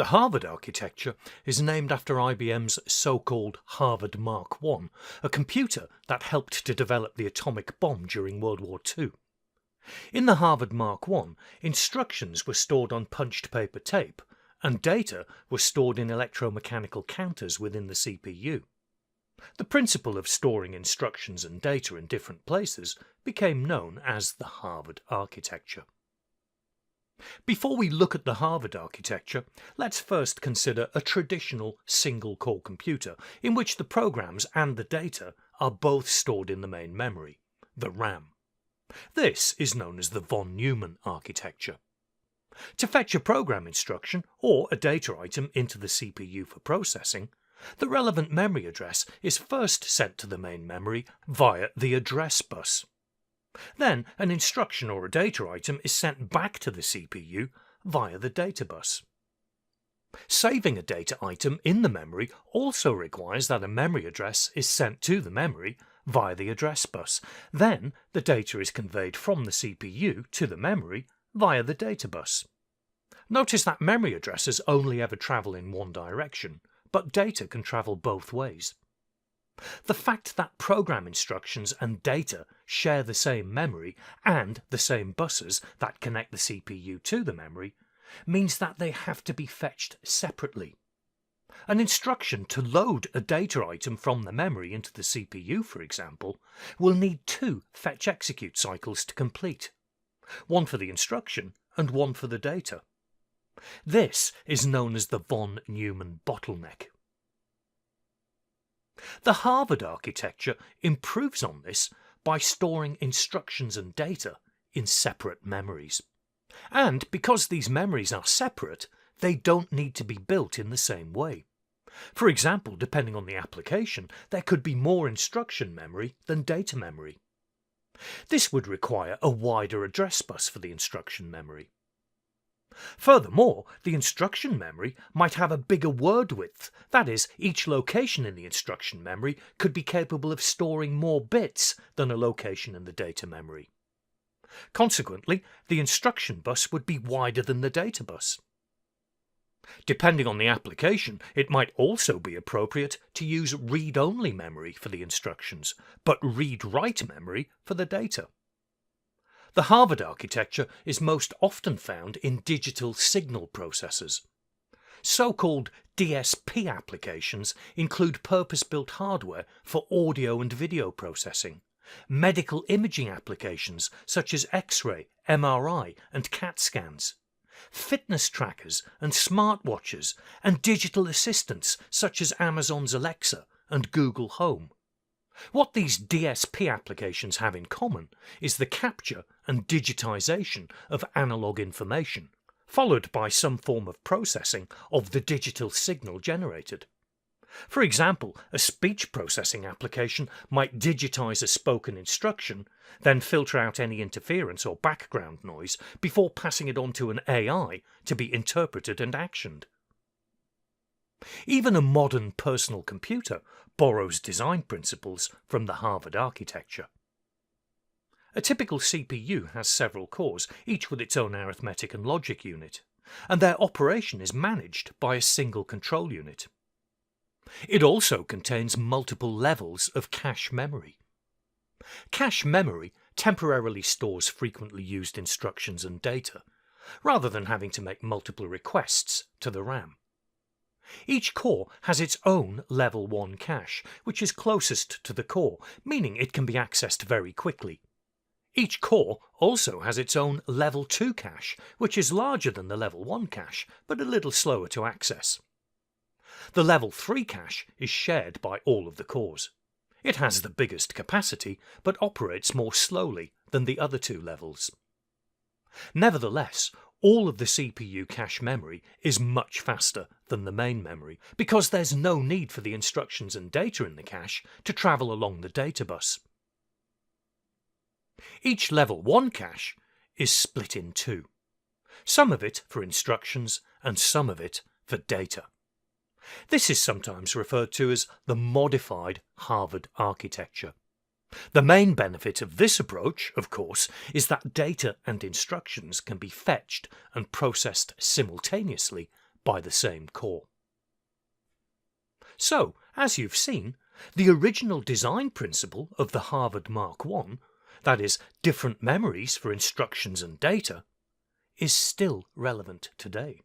The Harvard architecture is named after IBM's so-called Harvard Mark I, a computer that helped to develop the atomic bomb during World War II. In the Harvard Mark I, instructions were stored on punched paper tape, and data was stored in electromechanical counters within the CPU. The principle of storing instructions and data in different places became known as the Harvard architecture. Before we look at the Harvard architecture, let's first consider a traditional single-core computer in which the programs and the data are both stored in the main memory, the RAM. This is known as the von Neumann architecture. To fetch a program instruction or a data item into the CPU for processing, the relevant memory address is first sent to the main memory via the address bus. Then an instruction or a data item is sent back to the CPU via the data bus. Saving a data item in the memory also requires that a memory address is sent to the memory via the address bus. Then the data is conveyed from the CPU to the memory via the data bus. Notice that memory addresses only ever travel in one direction, but data can travel both ways. The fact that program instructions and data share the same memory and the same buses that connect the CPU to the memory means that they have to be fetched separately. An instruction to load a data item from the memory into the CPU, for example, will need two fetch-execute cycles to complete, one for the instruction and one for the data. This is known as the von Neumann bottleneck. The Harvard architecture improves on this by storing instructions and data in separate memories. And because these memories are separate, they don't need to be built in the same way. For example, depending on the application, there could be more instruction memory than data memory. This would require a wider address bus for the instruction memory. Furthermore, the instruction memory might have a bigger word width, that is, each location in the instruction memory could be capable of storing more bits than a location in the data memory. Consequently, the instruction bus would be wider than the data bus. Depending on the application, it might also be appropriate to use read-only memory for the instructions, but read-write memory for the data. The Harvard architecture is most often found in digital signal processors. So-called DSP applications include purpose-built hardware for audio and video processing, medical imaging applications such as X-ray, MRI and CAT scans, fitness trackers and smartwatches, and digital assistants such as Amazon's Alexa and Google Home. What these DSP applications have in common is the capture and digitization of analog information, followed by some form of processing of the digital signal generated. For example, a speech processing application might digitize a spoken instruction, then filter out any interference or background noise before passing it on to an AI to be interpreted and actioned. Even a modern personal computer borrows design principles from the Harvard architecture. A typical CPU has several cores, each with its own arithmetic and logic unit, and their operation is managed by a single control unit. It also contains multiple levels of cache memory. Cache memory temporarily stores frequently used instructions and data, rather than having to make multiple requests to the RAM. Each core has its own level 1 cache, which is closest to the core, meaning it can be accessed very quickly. Each core also has its own level 2 cache, which is larger than the level 1 cache, but a little slower to access. The level 3 cache is shared by all of the cores. It has the biggest capacity, but operates more slowly than the other two levels. Nevertheless, all of the CPU cache memory is much faster than the main memory, because there's no need for the instructions and data in the cache to travel along the data bus. Each level 1 cache is split in two, some of it for instructions and some of it for data. This is sometimes referred to as the modified Harvard architecture. The main benefit of this approach, of course, is that data and instructions can be fetched and processed simultaneously by the same core. So, as you've seen, the original design principle of the Harvard Mark I, that is, different memories for instructions and data, is still relevant today.